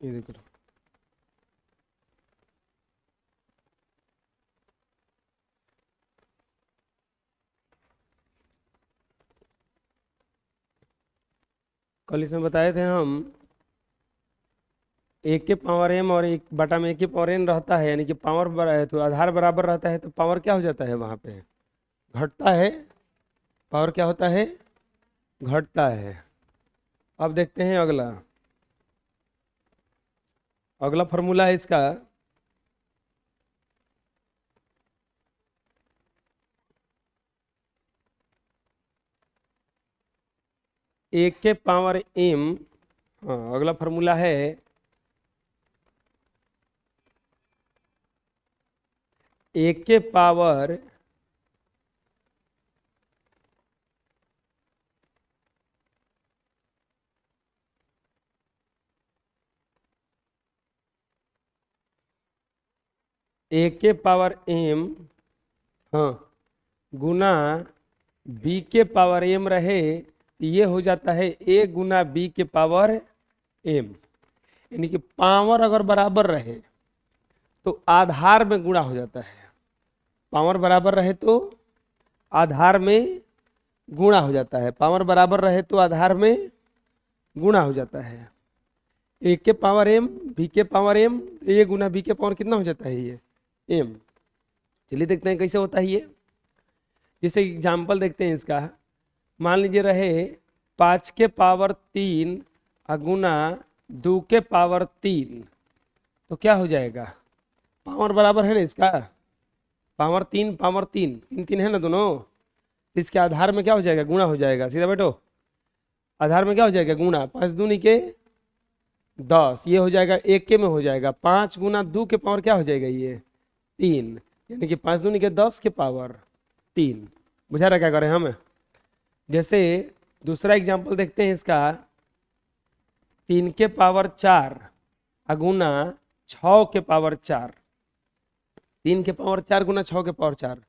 ये देखो, कल इसमें बताए थे हम, एक के पावर एम और एक बटा में एक के पावर एन रहता है, यानी कि पावर बड़ा है तो आधार बराबर रहता है, तो पावर क्या हो जाता है वहां पे, घटता है। पावर क्या होता है, घटता है। अब देखते हैं अगला, अगला फॉर्मूला है इसका, एक के पावर एम। हाँ, अगला फॉर्मूला है एक के पावर एक के पावर एम, हाँ, गुना बी के पावर एम रहे, ये हो जाता है ए गुना बी के पावर एम। यानी कि पावर अगर बराबर रहे तो आधार में गुणा हो जाता है। पावर बराबर रहे तो आधार में गुणा हो जाता है। पावर बराबर रहे तो आधार में गुणा हो जाता है। ए के पावर एम, बी के पावर एम, ए गुना बी के पावर कितना हो जाता है, ये एम। चलिए देखते हैं कैसे होता है ये। जैसे एग्जाम्पल देखते हैं इसका, मान लीजिए रहे 5 के पावर 3 गुना 2 के पावर 3, तो क्या हो जाएगा, पावर बराबर है ना इसका, पावर 3 पावर 3, 3 3 है ना दोनों, तो इसके आधार में क्या हो जाएगा, गुणा हो जाएगा। सीधा बैठो, आधार में क्या हो जाएगा, गुणा। 5 दूनी के 10, ये हो जाएगा एक के में हो जाएगा 5 गुना 2 के पावर क्या हो जाएगा, ये 3, यानी कि 5 दूनी के 10 के पावर 3। बुझा रहा क्या करें हम। जैसे दूसरा एग्जाम्पल देखते हैं इसका, 3 के पावर 4 गुना 6 के पावर 4, 3 के पावर 4 गुना 6 के पावर 4,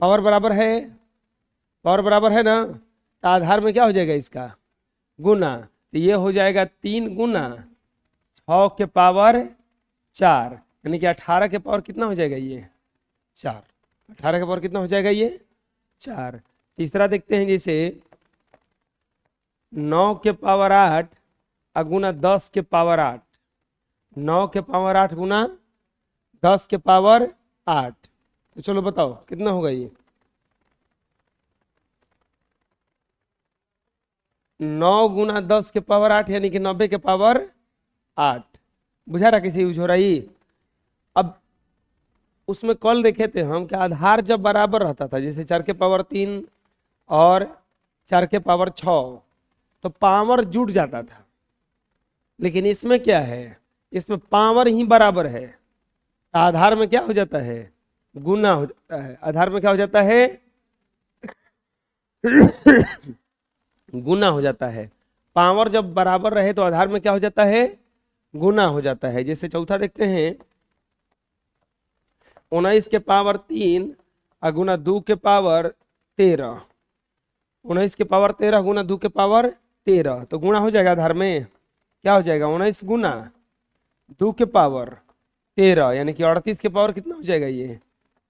पावर बराबर है, पावर बराबर है ना, तो आधार में क्या हो जाएगा इसका, गुना। तो ये हो जाएगा 3 गुना 6 के पावर 4, यानी कि 18 के पावर कितना हो जाएगा, ये 4। 18 के पावर कितना हो जाएगा, ये 4। तीसरा देखते हैं, जैसे 9 के पावर 8 गुना 10 के पावर 8, 9 के पावर 8 गुना 10 के पावर 8, तो चलो बताओ कितना होगा ये, 9 गुना 10 के पावर 8 यानी कि 90 के पावर 8। बुझा रहा कैसे यूज हो रहा है। अब उसमें कल देखे थे हम कि आधार जब बराबर रहता था, जैसे 4 के पावर 3 और 4 के पावर 6, तो पावर जुड़ जाता था। लेकिन इसमें क्या है, इसमें पावर ही बराबर है, आधार में क्या हो जाता है, गुना हो जाता है। आधार में क्या हो जाता है, गुना हो जाता है। पावर जब बराबर रहे तो आधार में क्या हो जाता है, गुना हो जाता है। जैसे चौथा देखते हैं, 19 के पावर 3 गुना 2 के पावर 13, 19 के पावर 13 गुना 2 के पावर 13, तो गुणा हो जाएगा। आधार में क्या हो जाएगा, 19 गुना 2 के पावर 13, यानी कि 38 के पावर कितना हो जाएगा, ये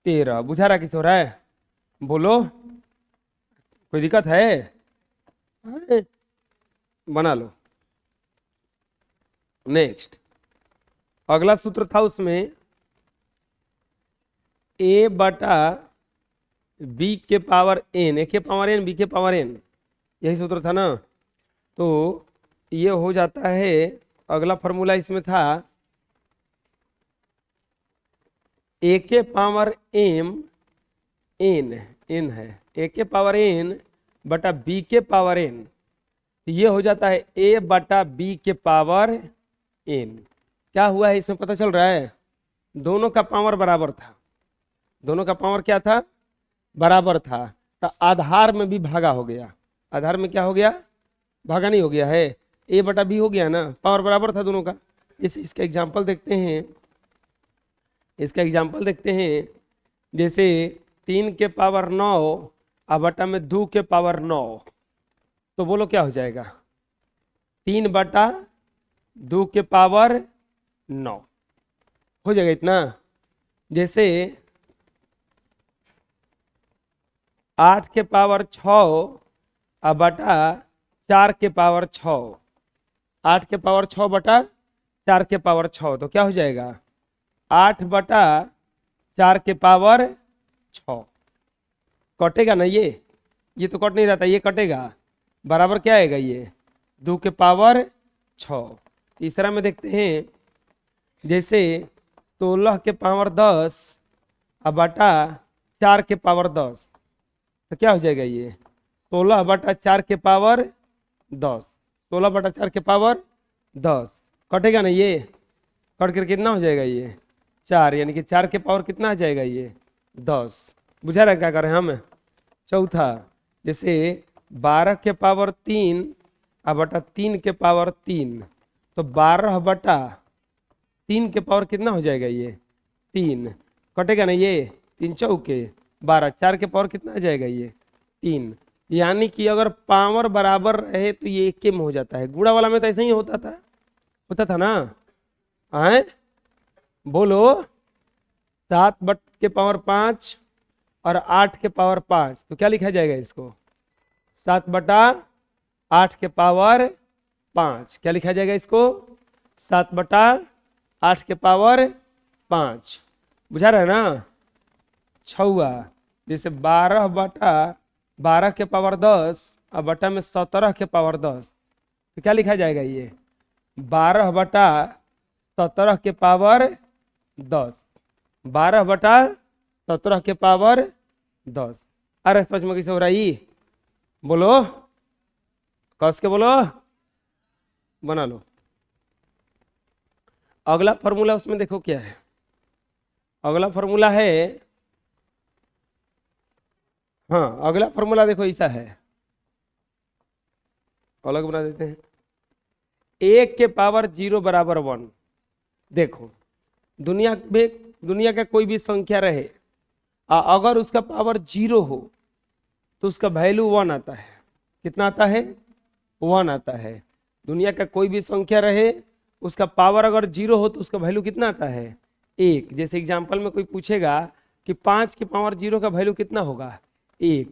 13। बुझा रहा किस हो रहा है, बोलो कोई दिक्कत है, बना लो। नेक्स्ट अगला सूत्र था, उसमें ए बटा बी के पावर एन, ए के पावर एन बी के पावर एन, यही सूत्र था ना। तो ये हो जाता है, अगला फॉर्मूला इसमें था ए के पावर एम एन, एन है ए के पावर एन बटा बी के पावर एन, ये हो जाता है ए बटा बी के पावर एन। क्या हुआ है इसमें पता चल रहा है, दोनों का पावर बराबर था, दोनों का पावर क्या था, बराबर था, तो आधार में भी भागा हो गया। आधार में क्या हो गया, भागा नहीं हो गया है, ए बटा बी हो गया ना, पावर बराबर था दोनों का। इसका एग्जाम्पल देखते हैं, इसका एग्जाम्पल देखते हैं। जैसे 3 के पावर 9 बटा में 2 के पावर 9, तो बोलो क्या हो जाएगा, 3 बटा 2 के पावर 9 हो जाएगा इतना। जैसे 8 के पावर 6 अब बटा 4 के पावर 6, 8 के पावर 6 बटा 4 के पावर 6, तो क्या हो जाएगा 8 बटा 4 के पावर 6। कटेगा ना ये तो कट नहीं रहता, ये कटेगा, बराबर क्या आएगा ये 2 के पावर 6। तीसरा में देखते हैं, जैसे 16 के पावर 10 अब बटा 4 के पावर 10, तो क्या हो जाएगा ये 16 बटा 4 के पावर 10, 16 बटा 4 के पावर 10, कटेगा ना ये, कट कर कितना हो जाएगा ये 4, यानी कि 4 के पावर कितना आ जाएगा ये 10। बुझा रहा क्या करें हम। चौथा, जैसे 12 के पावर 3 अब बटा 3 के पावर 3, तो 12 बटा 3 के पावर कितना हो जाएगा ये 3, कटेगा ना ये 3 चौके 12, 4 के पावर कितना आ जाएगा ये 3। यानी कि अगर पावर बराबर रहे तो ये एक के में हो जाता है। गुणा वाला में तो ऐसा ही होता था ना। आए बोलो, 7 बट के पावर 5 और 8 के पावर 5, तो क्या लिखा जाएगा इसको 7 बटा 8 के पावर 5, क्या लिखा जाएगा इसको 7 बटा 8 के पावर 5। बुझा रहा है ना। छुआ, जैसे 12 बटा 12 के पावर 10 और बटा में 17 के पावर 10, तो क्या लिखा जाएगा ये 12 बटा 17 के पावर 10, 12 बटा 17 के पावर 10। अरे समझ में कैसे हो रहा है, बोलो कस के बोलो, बना लो। अगला फॉर्मूला उसमें देखो क्या है। अगला फॉर्मूला है, हाँ अगला फॉर्मूला देखो ऐसा है, अलग बना देते हैं। 1 के पावर 0 बराबर 1। देखो दुनिया का कोई भी संख्या रहे, अगर उसका पावर 0 हो तो उसका वैल्यू 1 आता है। कितना आता है 1 आता है। दुनिया का कोई भी संख्या रहे, उसका पावर अगर 0 हो तो उसका वैल्यू कितना आता है 1। जैसे एग्जांपल में कोई पूछेगा कि 5 के पावर 0 का वैल्यू कितना होगा 1,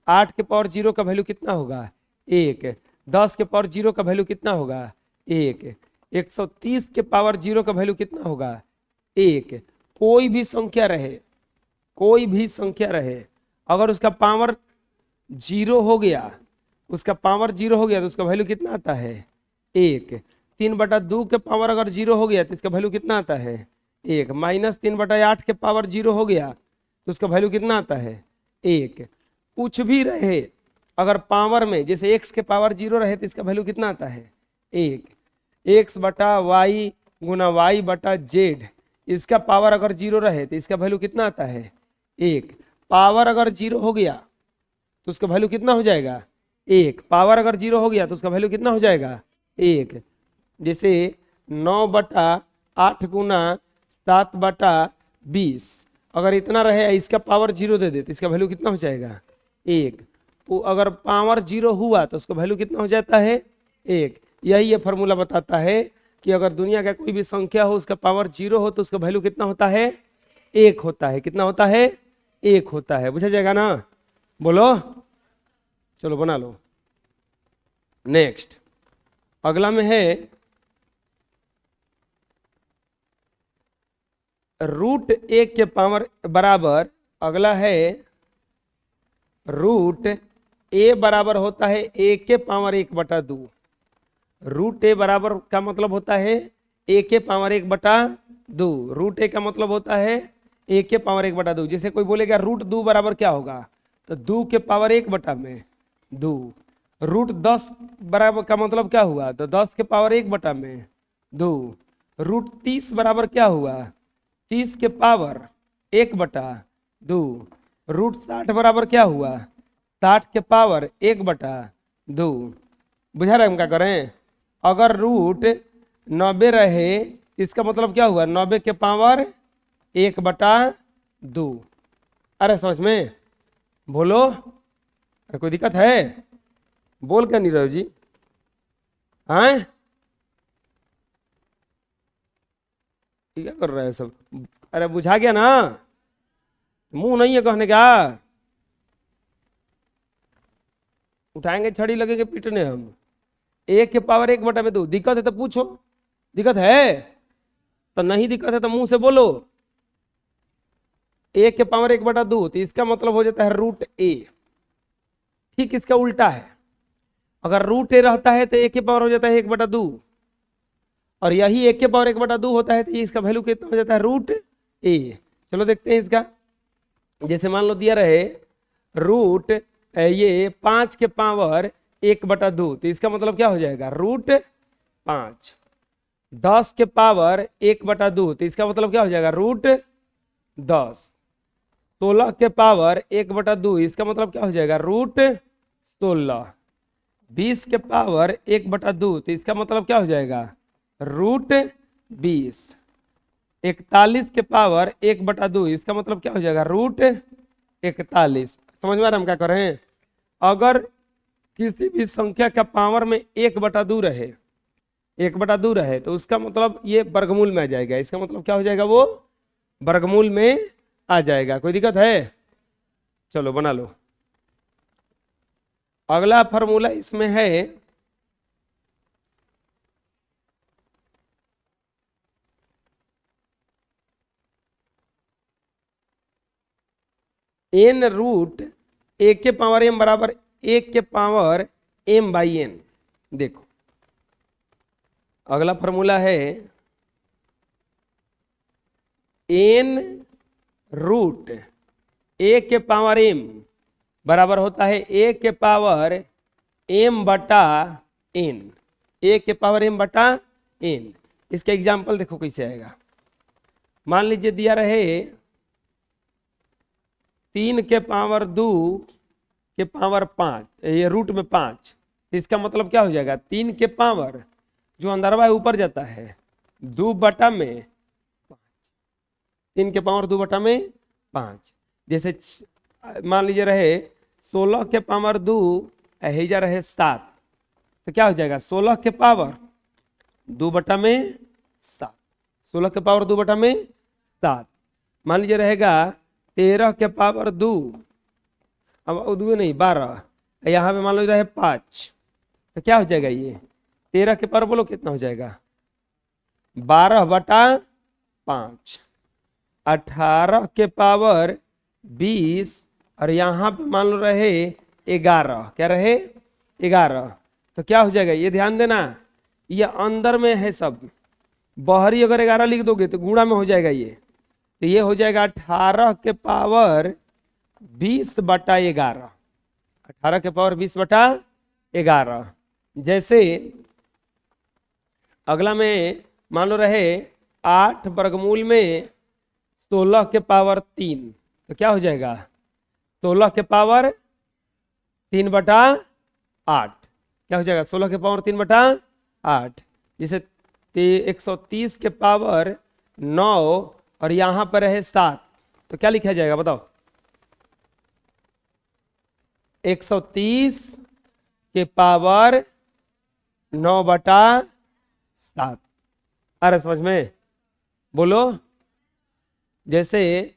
8 के पावर 0 का वैल्यू कितना होगा 1, 10 के पावर 0 का वैल्यू कितना होगा 1, 130 के पावर 0 का वैल्यू कितना होगा 1। कोई भी संख्या रहे, अगर उसका पावर 0 हो गया, तो उसका वैल्यू कितना आता है 1। 3/2 के पावर अगर 0 हो गया तो इसका वैल्यू कितना आता है 1। -3/8 के पावर 0 हो गया तो उसका वैल्यू कितना आता है 1। कुछ भी रहे अगर पावर में, जैसे x के पावर 0 रहे तो इसका वैल्यू कितना आता है 1। x बटा वाई गुना वाई बटा जेड, इसका पावर अगर 0 रहे तो इसका वैल्यू कितना आता है 1। पावर अगर 0 हो गया तो उसका वैल्यू कितना हो जाएगा 1। पावर अगर 0 हो गया तो उसका वैल्यू कितना हो जाएगा 1। जैसे 9/8 गुना 7/20, अगर इतना रहे, इसका पावर 0 दे दे तो इसका वैल्यू कितना हो जाएगा 1। वो अगर पावर 0 हुआ तो उसका वैल्यू कितना हो जाता है 1। यही ये फॉर्मूला बताता है कि अगर दुनिया का कोई भी संख्या हो, उसका पावर 0 हो तो उसका वैल्यू कितना होता है 1 होता है। कितना होता है 1 होता है। बुझा जाएगा ना, बोलो, चलो बना लो। नेक्स्ट अगला में है √1 के पावर बराबर, अगला है √a बराबर होता है a के पावर 1/2। √a बराबर का मतलब होता है a के पावर 1/2। √a का मतलब होता है a के पावर 1/2। जैसे कोई बोलेगा √2 बराबर क्या होगा, तो 2 के पावर 1/2। √10 बराबर का मतलब क्या हुआ, तो 10 के पावर 1/2। √30 बराबर क्या हुआ, 30 के पावर 1/2। √60 बराबर क्या हुआ, 60 के पावर 1/2। बुझा रहे हम क्या करें। अगर √90 रहे इसका मतलब क्या हुआ 90 के पावर 1/2। अरे समझ में, बोलो, अरे कोई दिक्कत है, बोल क्या नहीं रहे हो जी, आए ये क्या कर रहा है सब? अरे बुझा गया ना, मुंह नहीं है कहने का। उठाएंगे छड़ी लगेंगे पीटने हम। 1/1/2 दिक्कत है तो पूछो, दिक्कत है तो, नहीं दिक्कत है तो मुंह से बोलो। 1/1/2 तो इसका मतलब हो जाता है √a। ठीक इसका उल्टा है, अगर √a रहता है तो 1 हो जाता है 1/2, और यही 1/1/2 होता है तो इसका वैल्यू कितना हो जाता है √a। चलो देखते हैं इसका। जैसे मान लो दिया रहे रूट ये 5/1/2 तो इसका मतलब क्या हो जाएगा √5। 10/1/2 तो इसका मतलब क्या हो जाएगा √10। 16/1/2 इसका मतलब क्या हो जाएगा √16। 20/1/2 तो इसका मतलब क्या हो जाएगा √20। 41/1/2 इसका मतलब क्या हो जाएगा √41। समझ में आ रहा हम क्या कर रहे हैं? अगर किसी भी संख्या का पावर में 1/2 रहे, 1/2 रहे तो उसका मतलब ये वर्गमूल में आ जाएगा। इसका मतलब क्या हो जाएगा, वो वर्गमूल में आ जाएगा। कोई दिक्कत है? चलो बना लो। अगला फॉर्मूला इसमें है n√1m बराबर 1m/n। देखो अगला फॉर्मूला है n√1m बराबर होता है 1m/n। 1m/n। इसका एग्जाम्पल देखो कैसे आएगा। मान लीजिए दिया रहे 3/2 ये रूट में 5, तो इसका मतलब क्या हो जाएगा 3 के पावर जो अंदरवा ऊपर जाता है 2/5। 3 के पावर 2/5। जैसे मान लीजिए रहे 16/2 हेजा रहे 7, तो क्या हो जाएगा 16 के पावर 2/7। 16 के पावर 2/7। मान लीजिए रहेगा 13/2, अब 2 नहीं 12, यहाँ पे मान लो रहे 5, तो क्या हो जाएगा ये 13 के पावर बोलो कितना हो जाएगा 12/5। 18 के पावर 20, और यहाँ पे मान लो रहे 11, क्या रहे 11, तो क्या हो जाएगा ये ध्यान देना, ये अंदर में है सब। बाहरी अगर 11 लिख दोगे तो गुणा में हो जाएगा ये, तो ये हो जाएगा 18 के पावर 20/11। 18 के पावर 20/11। जैसे अगला में मान लो रहे 8 वर्गमूल में 16 के पावर 3, तो क्या हो जाएगा 16 के पावर 3/8। क्या हो जाएगा 16 के पावर 3/8। जैसे 130 के पावर 9, और यहां पर है 7, तो क्या लिखा जाएगा बताओ 130 के पावर 9/7। अरे समझ में बोलो। जैसे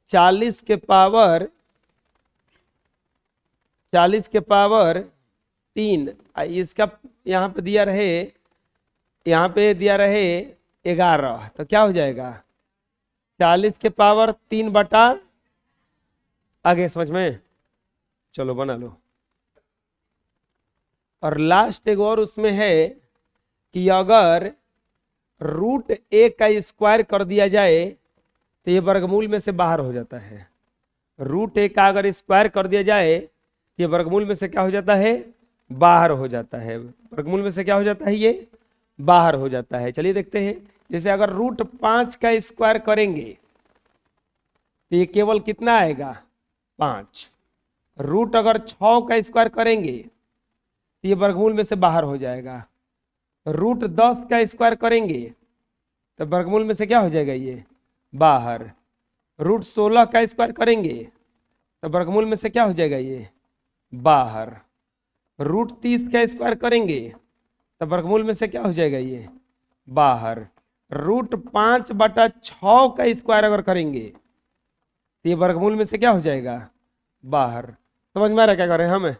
40 के पावर 3, इसका यहाँ पे दिया रहे 11, तो क्या हो जाएगा 40 के पावर 3/, आगे समझ में। चलो बना लो। और लास्ट एक और उसमें है कि अगर √a का स्क्वायर कर दिया जाए तो ये वर्गमूल में से बाहर हो जाता है। √a का अगर स्क्वायर कर दिया जाए तो ये वर्गमूल में से क्या हो जाता है बाहर हो जाता है। वर्गमूल में से क्या हो जाता है ये बाहर हो जाता है। चलिए देखते हैं। जैसे अगर √5 का स्क्वायर करेंगे तो ये केवल कितना आएगा 5। रूट अगर 6 का स्क्वायर करेंगे तो ये वर्गमूल में से बाहर हो जाएगा। √10 का स्क्वायर करेंगे तो वर्गमूल में से क्या हो जाएगा ये बाहर। √16 का स्क्वायर करेंगे तो वर्गमूल में से क्या हो जाएगा ये बाहर। √30 का स्क्वायर करेंगे तो वर्गमूल में से क्या हो जाएगा ये बाहर। √5/6 का स्क्वायर अगर करेंगे तो ये वर्गमूल में से क्या हो जाएगा, बाहर। समझ में आ रहा है क्या कर रहे हैं हम?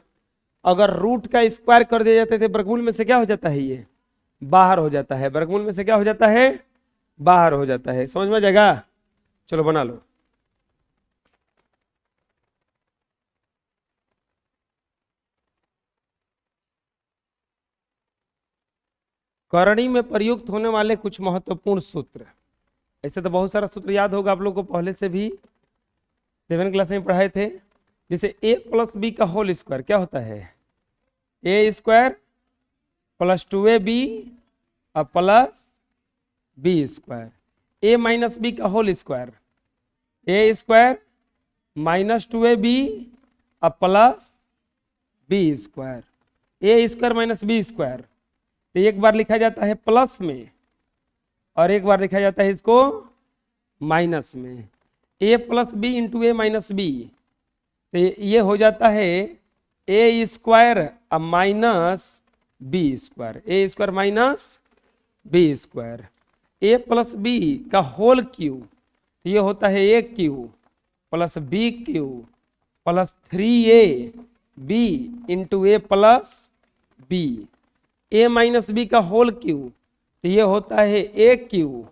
अगर रूट का स्क्वायर कर दिया जाता है तो वर्गमूल में से क्या हो जाता है, ये बाहर हो जाता है। वर्गमूल में से क्या हो जाता है, बाहर हो जाता है। समझ में आ जाएगा? चलो बना लो। करणी में प्रयुक्त होने वाले कुछ महत्वपूर्ण सूत्र। ऐसे तो बहुत सारा सूत्र याद होगा आप लोग को, पहले से भी 7 क्लास में पढ़ाए थे। जैसे a+b का होल स्क्वायर क्या होता है, a² + 2ab plus b²। a-b का whole square a² - 2ab plus b²। a² - b², तो एक बार लिखा जाता है प्लस में और एक बार लिखा जाता है इसको माइनस में। a+b × a-b, तो ये हो जाता है a² - b², a² - b²। a+b का होल क्यूब, तो ये होता है a³ + b³ + 3ab × a+b। a-b का होल क्यूब, तो ये होता है a³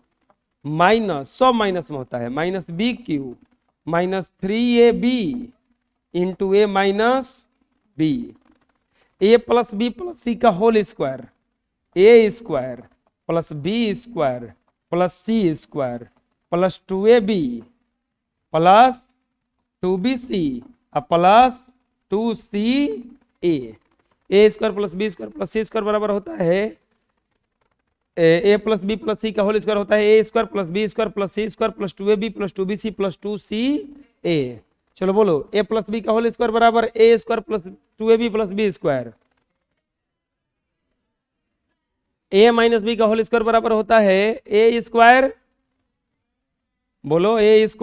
माइनस, सब माइनस में होता है, -b³ - 3ab × a-b। a+b + c का whole square a² + b² + c² + 2ab + 2bc plus 2ca। a² + b² + c² बराबर होता है a+b + c का होल स्क्वायर होता है a² + b² + c² + 2ab + 2bc + 2ca। चलो बोलो, a+b का होल स्क्वायर बराबर a² + 2ab + b²। a-b का होल स्क्वायर बराबर होता है a², बोलो, a² -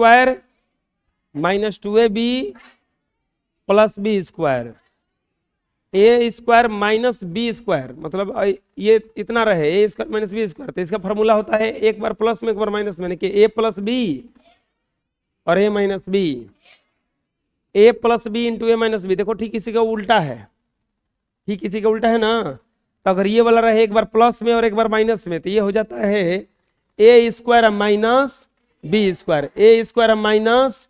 2ab + b²। a² - b², मतलब ये इतना रहे a² - b², तो इसका फॉर्मूला होता है एक बार प्लस में एक बार माइनस में, यानी कि a+b और a-b। a+b × a-b, देखो ठीक इसी का उल्टा है, ठीक इसी का उल्टा है ना। तो अगर ये वाला रहे एक बार प्लस में और एक बार माइनस में, तो ये हो जाता है a² - b², a²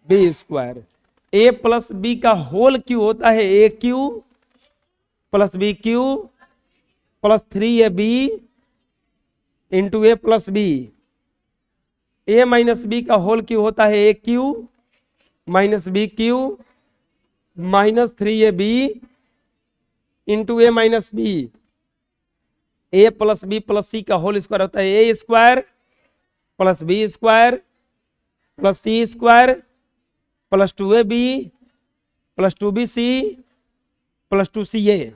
- b²। a+b का होल क्यू होता है a³ + b³ + 3ab × a+b। a-b का होल क्यू होता है a³ - b³ - 3ab × a-b। a+b + c का होल स्क्वायर होता है a² + b² + c² + 2ab + 2bc + 2ca।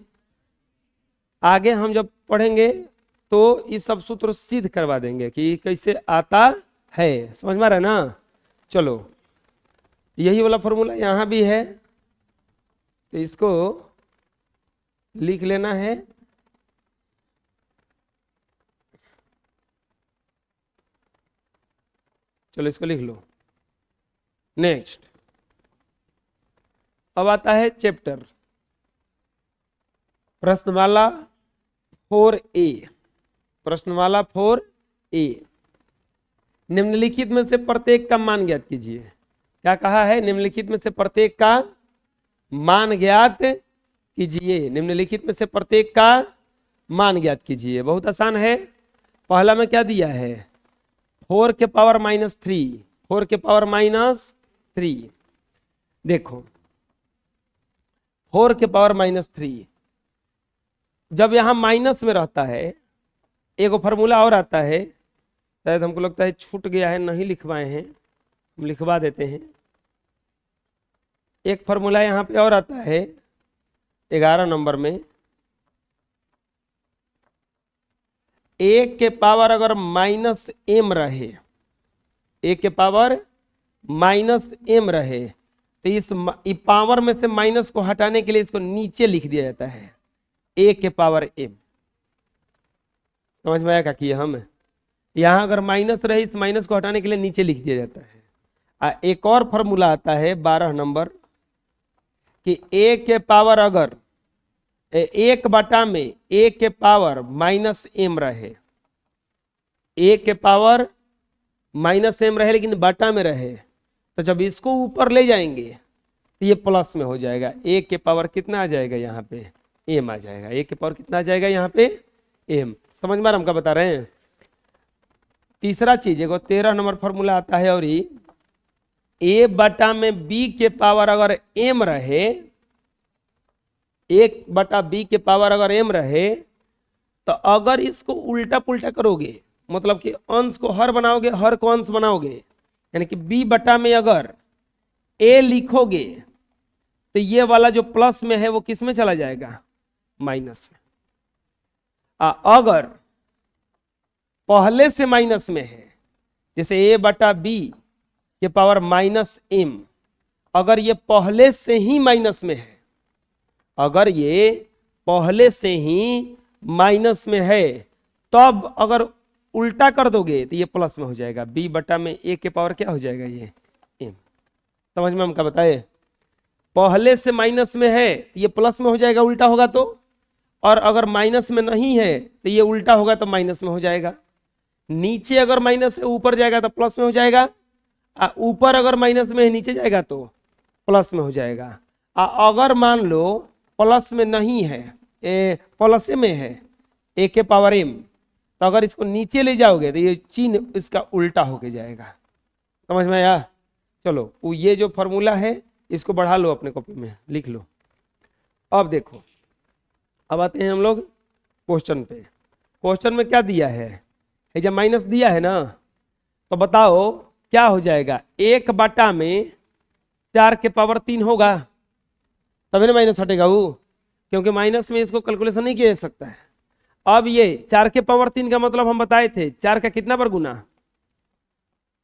आगे हम जब पढ़ेंगे तो ये सब सूत्र सिद्ध करवा देंगे कि कैसे आता है। समझ में आ रहा है ना? चलो, यही वाला फॉर्मूला यहाँ भी है, तो इसको लिख लेना है। चलो इसको लिख लो। नेक्स्ट, अब आता है चैप्टर प्रश्नमाला 4A। प्रश्नमाला 4A, निम्नलिखित में से प्रत्येक का मान ज्ञात कीजिए। क्या कहा है? निम्नलिखित में से प्रत्येक का मान ज्ञात कीजिए। निम्नलिखित में से प्रत्येक का मान ज्ञात कीजिए। बहुत आसान है। पहला में क्या दिया है? 4 के पावर -3, 4 के पावर -3। देखो, 4 के पावर -3 जब यहां माइनस में रहता है, एक फॉर्मूला और आता है, शायद हमको लगता है छूट गया है, नहीं लिखवाए हैं, हम लिखवा देते हैं। एक फॉर्मूला यहां पे और आता है 11 नंबर में, a के पावर अगर -m रहे, a के पावर -m रहे, तो इस पावर में से माइनस को हटाने के लिए इसको नीचे लिख दिया जाता है a के पावर m। समझ में आया क्या किया हम? यहाँ अगर माइनस रहे इस माइनस को हटाने के लिए नीचे लिख दिया जाता है। एक और फॉर्मूला आता है 12 नंबर कि a के पावर अगर 1/में a के पावर माइनस m रहे, a के पावर माइनस m रहे लेकिन बटा में रहे, तो जब इसको ऊपर ले जाएंगे तो ये प्लस में हो जाएगा। a के पावर कितना आ जाएगा यहाँ पे m आ जाएगा। a के पावर कितना आ जाएगा यहाँ पे m। समझ में हम क्या बता रहे हैं। तीसरा चीज एगो 13 नंबर फॉर्मूला आता है और a बटा में b के पावर अगर m रहे, 1/b के पावर अगर m रहे, तो अगर इसको उल्टा पुल्टा करोगे मतलब कि अंश को हर बनाओगे, हर को अंश बनाओगे, यानी कि b बटा में अगर a लिखोगे तो ये वाला जो प्लस में है वो किस में चला जाएगा, माइनस में। अगर पहले से माइनस में है, जैसे a बटा b के पावर माइनस m, अगर ये पहले से ही माइनस में है, अगर ये पहले से ही माइनस में है, तब अगर उल्टा कर दोगे तो ये प्लस में हो जाएगा। b बटा में a के पावर क्या हो जाएगा, ये m। समझ में हम क्या बताए। पहले से माइनस में है तो ये प्लस में हो जाएगा, उल्टा होगा तो, और अगर माइनस में नहीं है तो ये उल्टा होगा तो माइनस में हो जाएगा। नीचे अगर माइनस से ऊपर जाएगा तो प्लस में हो जाएगा, ऊपर अगर माइनस में है नीचे जाएगा तो प्लस में हो जाएगा। अगर मान लो प्लस में नहीं है, प्लस में है a के पावर m, तो अगर इसको नीचे ले जाओगे तो ये चिन्ह इसका उल्टा होके जाएगा। समझ में आया। चलो ये जो फॉर्मूला है इसको बढ़ा लो, अपने कॉपी में लिख लो। अब देखो, अब आते हैं हम लोग क्वेश्चन पे। क्वेश्चन में क्या दिया है, जब माइनस दिया है ना, तो बताओ क्या हो जाएगा। 1 में 4 के पावर 3 होगा तभी ना माइनस हटेगा वो, क्योंकि माइनस में इसको कैलकुलेशन नहीं किया जा सकता है। अब ये 4 के पावर 3 का मतलब हम बताए थे 4 का कितना बार गुना,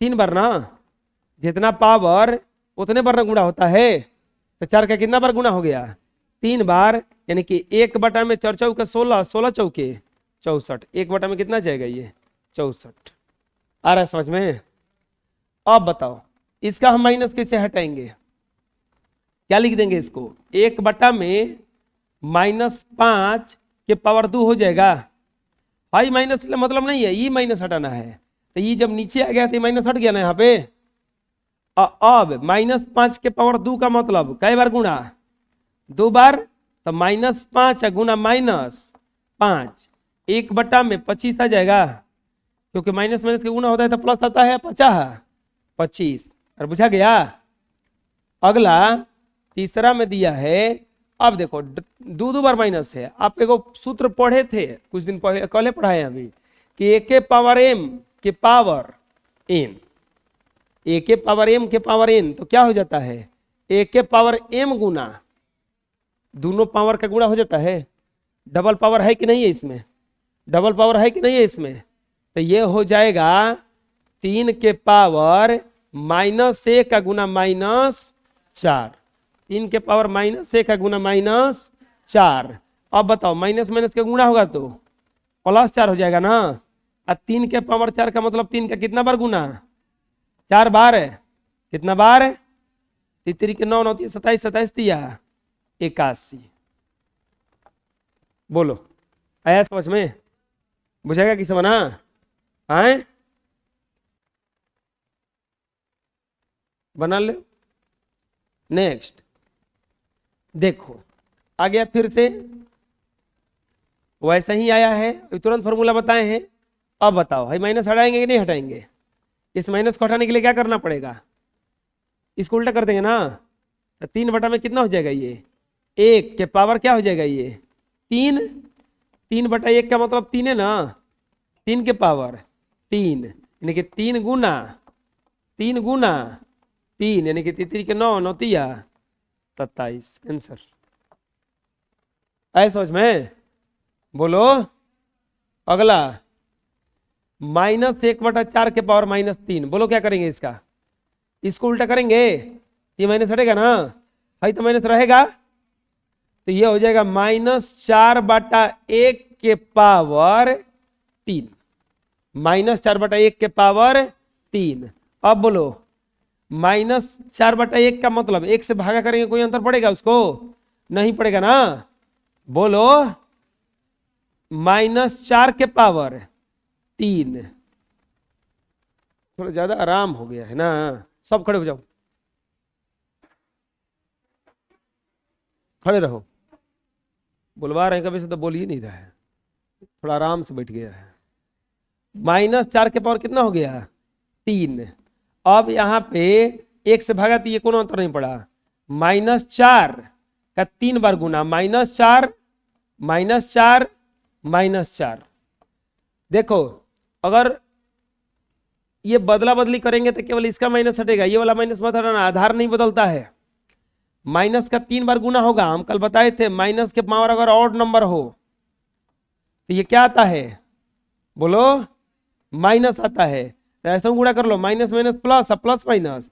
3 बार ना। जितना पावर उतने बार ना गुणा होता है, तो 4 का कितना बार गुना हो गया, 3 बार। यानी कि 1 में 4 चौके 16, 16 चौके 64, 1 में कितना जाएगा, ये 64। आ रहा है समझ में। अब बताओ इसका हम माइनस कैसे हटाएंगे, क्या लिख देंगे इसको, 1 में -5 के पावर 2 हो जाएगा। भाई माइनस मतलब नहीं है, ये माइनस हटाना है, तो ये जब नीचे आ गया तो माइनस हट गया ना यहाँ पे। अब -5 के पावर 2 का मतलब कई बार गुणा, 2 बार, तो -5 गुना -5, 1 में 25 आ जाएगा, क्योंकि माइनस माइनस के गुना होता है तो प्लस आता है, 25। और बुझा गया। अगला तीसरा में दिया है, अब देखो 2 बार माइनस है। आप एगो सूत्र पढ़े थे कुछ दिन पहले, कल पढ़ाए अभी, कि a के पावर m के पावर n, a के पावर m के पावर n, तो क्या हो जाता है, a के पावर m गुना, दोनों पावर का गुणा हो जाता है। डबल पावर है कि नहीं है इसमें, डबल पावर है कि नहीं है इसमें, तो ये हो जाएगा 3 के पावर -1 का गुना -4, 3 के पावर -1 का गुना -4। अब बताओ माइनस माइनस का गुणा होगा तो +4 हो जाएगा ना। 3 के पावर 4 का मतलब 3 का कितना बार गुना, 4 बार है। कितना बार, 3 के 9, 9 3 27, 27 दिया 81। बोलो आया समझ में, बुझाएगा किसे बना आए, बना ले। नेक्स्ट देखो आ गया, फिर से वैसा ही आया है, तुरंत फॉर्मूला बताए हैं। अब बताओ भाई माइनस हटाएंगे कि नहीं हटाएंगे। इस माइनस को हटाने के लिए क्या करना पड़ेगा, इसको उल्टा कर देंगे ना। तो 3 में कितना हो जाएगा, ये 1 के पावर क्या हो जाएगा, ये 3। 3/1 का मतलब 3 है ना, 3 के पावर 3, यानी कि 3 गुना 3, यानी कि 3 के 9, 9 तिया 27। आंसर आए समझ में। बोलो अगला, -1/4 के पावर -3। बोलो क्या करेंगे इसका, इसको उल्टा करेंगे, ये माइनस हटेगा ना, भाई तो माइनस रहेगा, तो ये हो जाएगा -4/1 के पावर 3। -4/1 के पावर 3। अब बोलो -4/1 का मतलब 1 से भागा करेंगे कोई अंतर पड़ेगा उसको? नहीं पड़ेगा ना। बोलो -4 के पावर 3। थोड़ा ज्यादा आराम हो गया है ना। सब खड़े हो जाओ, खड़े रहो। बुलवा रहे हैं कभी से तो बोल ही नहीं रहा है, थोड़ा आराम से बैठ गया है। -4 के पावर कितना हो गया? 3। अब यहाँ पे 1 से भागा तो ये कोनो अंतर नहीं पड़ा। -4 का 3 बार गुना, -4 -4 -4। देखो अगर ये बदला बदली करेंगे तो केवल इसका माइनस हटेगा, ये वाला माइनस मत हटाना, आधार नहीं बदलता है। माइनस का 3 बार गुना होगा, हम कल बताए थे माइनस के पावर अगर ऑड नंबर हो तो ये क्या आता है? बोलो माइनस आता है। तो ऐसा गुणा कर लो, minus minus plus, plus minus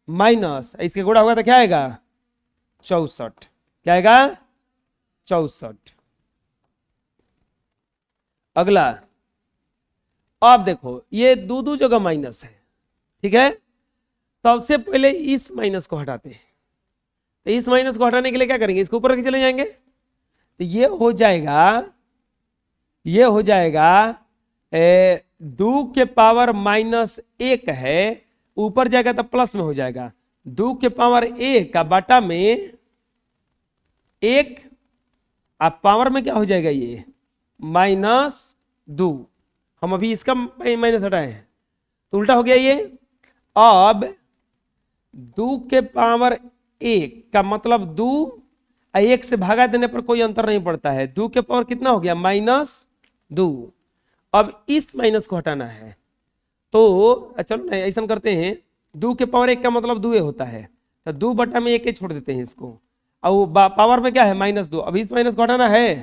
minus, इसके गुणा होगा तो क्या आएगा? 64। क्या आएगा? 64। अगला, अब देखो ये दो जगह माइनस है, ठीक है। सबसे पहले इस माइनस को हटाते हैं। तो इस माइनस को हटाने के लिए क्या करेंगे? इसको ऊपर रख चले जाएंगे, तो ये हो जाएगा 2 के पावर -1 है, ऊपर जाएगा तो प्लस में हो जाएगा। 2 के पावर 1 का बाटा में 1, अब पावर में क्या हो जाएगा? ये -2। हम अभी इसका माइनस हटाए हैं तो उल्टा हो गया ये। अब 2 के पावर 1 का मतलब 2, 1 से भागा देने पर कोई अंतर नहीं पड़ता है। 2 के पावर कितना हो गया? -2। अब इस माइनस को हटाना है, तो चलो नहीं ऐसा करते हैं, 2 के पावर 1 का मतलब 2 होता है, तो 2 बटा में 1 छोड़ देते हैं इसको, और पावर में क्या है? -2। अब इस माइनस को हटाना है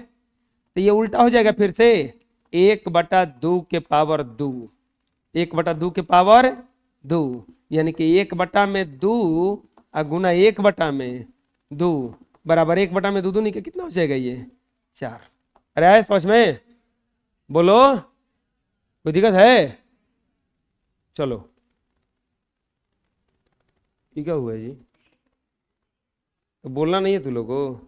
तो ये उल्टा हो जाएगा फिर से, 1/2 के पावर 2, 1/2 के पावर 2, यानी कि 1/2 गुना 1/2 बराबर 1/2 2 निकल कितना हो जाएगा? ये 4। अरे आए समझ में? बोलो कोई दिक्कत है? चलो ये क्या हुआ जी? तो बोलना नहीं है तू लोगों को?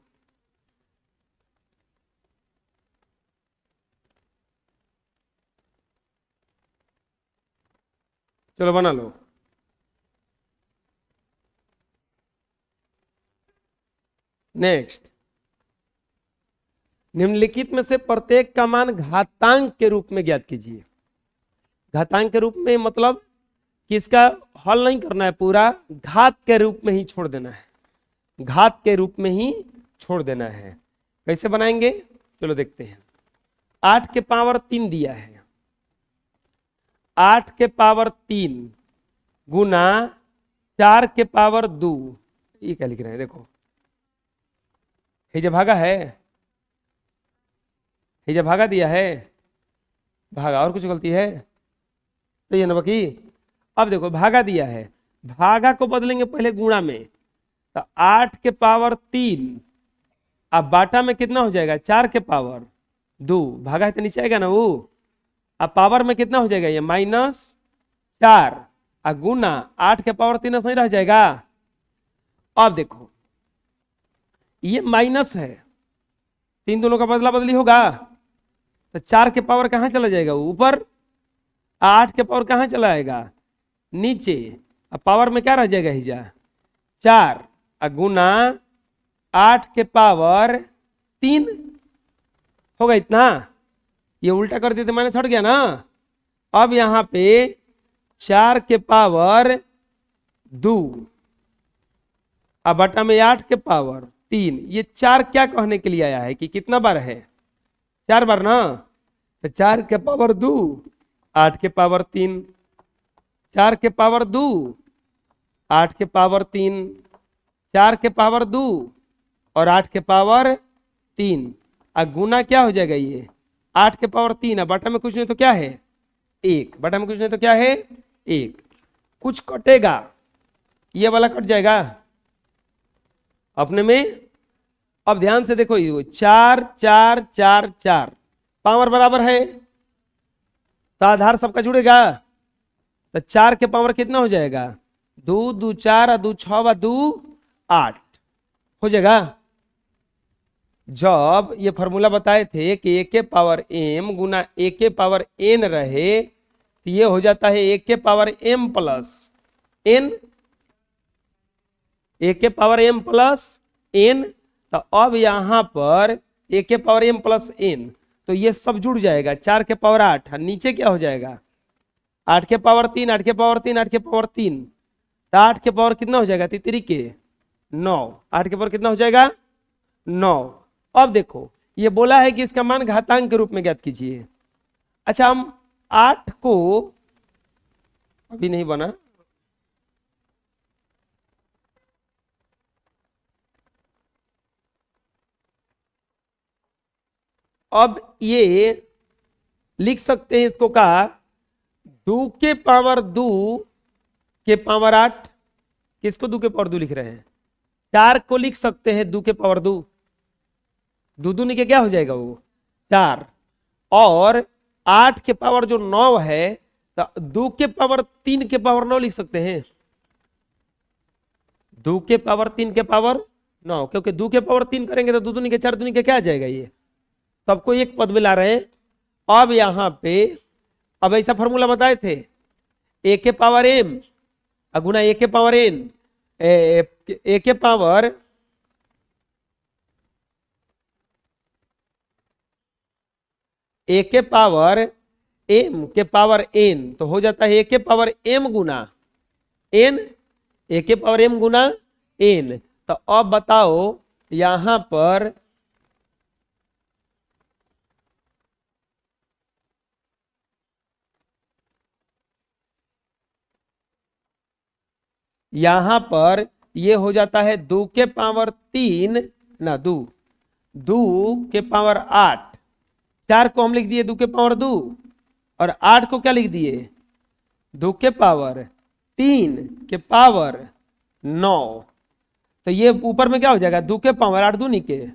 चलो बना लो। नेक्स्ट, निम्नलिखित में से प्रत्येक का मान घातांक के रूप में ज्ञात कीजिए। घातांक के रूप में मतलब कि इसका हल नहीं करना है, पूरा घात के रूप में ही छोड़ देना है, घात के रूप में ही छोड़ देना है। कैसे बनाएंगे? चलो देखते हैं। 8 के पावर 3 दिया है, 8 के पावर 3 गुना 4 के पावर 2। ये क्या लिख रहे हैं? देखो ये जब भागा है, ये जब भागा दिया है, भागा और कुछ गलती है? सही है ना बाकी? अब देखो भागा दिया है, भागा को बदलेंगे पहले गुणा में, तो 8 के पावर 3, अब बाटा में कितना हो जाएगा? 4 के पावर 2, भागा है तो नीचे आएगा ना वो, अब पावर में कितना हो जाएगा? ये -4 गुना 8 के पावर 3 नहीं रह जाएगा। अब देखो ये माइनस है, 3 दोनों का बदला बदली होगा, तो 4 के पावर कहां चला जाएगा? ऊपर। 8 के पावर कहां चला आएगा? नीचे। अब पावर में क्या रह जाएगा? हिजा 4 गुना 8 के पावर 3 होगा इतना। ये उल्टा कर देते मैंने, छट गया ना। अब यहां पे 4 के पावर 2 अब बटा में 8 के पावर 3, ये 4 क्या कहने के लिए आया है कि कितना बार है? 4 बार ना। तो 4 के पावर 2 8 के पावर 3, 4 के पावर 2 8 के पावर 3, 4 के पावर 2 और 8 के पावर 3, गुना क्या हो जाएगा? ये 8 के पावर 3, अब बटा में कुछ नहीं तो क्या है? 1, बटा में कुछ नहीं तो क्या है? 1। कुछ कटेगा, ये वाला कट जाएगा अपने में। अब ध्यान से देखो, ये 4 4 4 4 पावर बराबर है, तो आधार सबका जुड़ेगा। तो 4 के पावर कितना हो जाएगा, 2 2 4 2 6 2 8 हो जाएगा। जब ये फॉर्मूला बताए थे कि ए के पावर m गुना ए के पावर n रहे तो ये हो जाता है ए के पावर m प्लस n, ए के पावर m प्लस n। तो अब यहां पर ए के पावर m प्लस n, तो ये सब जुड़ जाएगा, 4 के पावर 8, नीचे क्या हो जाएगा 8 के पावर 3 8 के पावर 3 8 के पावर 3, तो 8 के पावर कितना हो जाएगा, तितरी के 9, 8 के पावर कितना हो जाएगा 9। अब देखो ये बोला है कि इसका मान घातांक के रूप में ज्ञात कीजिए। अच्छा हम 8 को, अभी नहीं बना, अब ये लिख सकते हैं इसको का 2 के पावर 2 के पावर 8, किसको 2 के पावर 2 लिख रहे हैं, 4 को लिख सकते हैं 2 के पावर 2, 2 2 के क्या हो जाएगा वो 4, और 8 के पावर जो 9 है तो 2 के पावर 3 के पावर 9 लिख सकते हैं, 2 के पावर 3 के पावर 9, क्योंकि 2 के पावर 3 करेंगे तो 2 2 के 4 2 के क्या आ जाएगा, ये सबको एक पद में ला रहे हैं। अब यहां पे अब ऐसा फॉर्मूला बताए थे, ए के पावर m गुना ए के पावर n, ए के पावर ए के पावर m के पावर n, तो हो जाता है ए के पावर m गुना n, ए के पावर m गुना n। तो अब बताओ यहां पर ये हो जाता है 2 के पावर 3 ना 2 के पावर 8, 4 को हम लिख दिए 2 के पावर 2 और 8 को क्या लिख दिए 2 के पावर 3 के पावर 9। तो ये ऊपर में क्या हो जाएगा 2 के पावर 8 दूनी के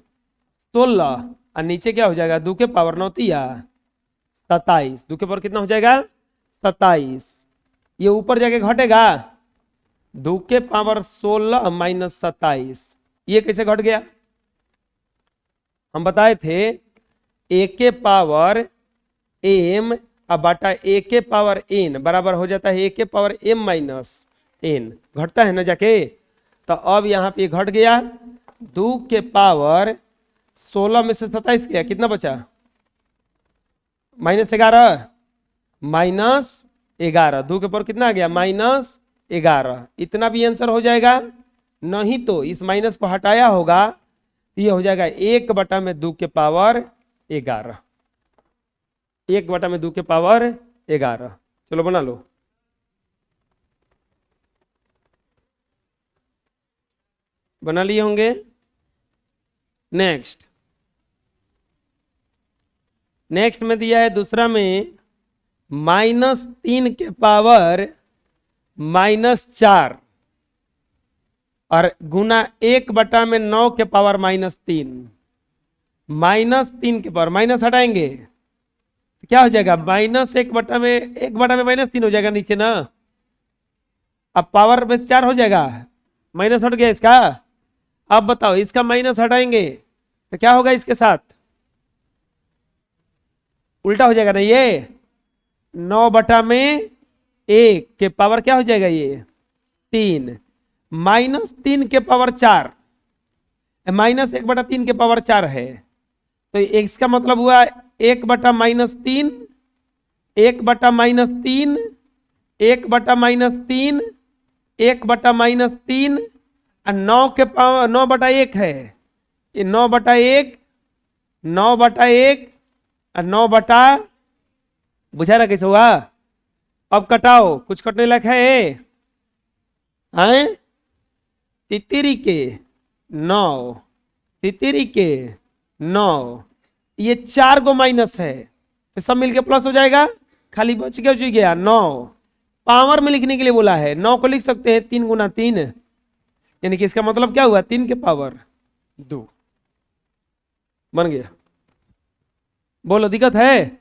16 और नीचे क्या हो जाएगा 2 के पावर 9 तिया 27, 2 के पावर कितना हो जाएगा 27, ये ऊपर जाके घटेगा 2 के पावर 16 माइनस 27, ये कैसे घट गया, हम बताए थे ए के पावर m अब बाटा ए के पावर n बराबर हो जाता है ए के पावर m माइनस n, घटता है ना जाके। तो अब यहाँ पे घट गया 2 के पावर 16 में से 27 गया, कितना बचा -11, -11, 2 के पावर कितना आ गया -11, इतना भी आंसर हो जाएगा। नहीं तो इस माइनस को हटाया होगा तो ये हो जाएगा 1/2 के पावर 11, 1/2 के पावर 11। चलो बना लो। बना लिए होंगे। नेक्स्ट में दिया है दूसरा में -3 के पावर -4 और गुना 1/9 के पावर -3, -3 के पावर माइनस हटाएंगे तो क्या हो जाएगा -1/3 हो जाएगा नीचे ना, अब पावर बस 4 हो जाएगा, माइनस हट गया इसका। अब बताओ इसका माइनस हटाएंगे तो क्या होगा, इसके साथ उल्टा हो जाएगा ना, ये 9/1 के पावर क्या हो जाएगा ये 3, -3 के पावर 4, -1/3 के पावर 4 है, तो इसका मतलब हुआ 1/-3, 1/-3, 1/-3, 1/-3 और 9 के पावर 9/1 है, ये 9/1, 9/1 और 9 बुझा रहा कैसे हुआ। अब कटाओ, कुछ कटने लायक है तितरी के 9, तितरी के 9, ये 4 को माइनस है तो सब मिलके प्लस हो जाएगा, खाली बच गया 9। पावर में लिखने के लिए बोला है, 9 को लिख सकते हैं 3 × 3, यानी कि इसका मतलब क्या हुआ 3 के पावर 2 बन गया। बोलो दिक्कत है।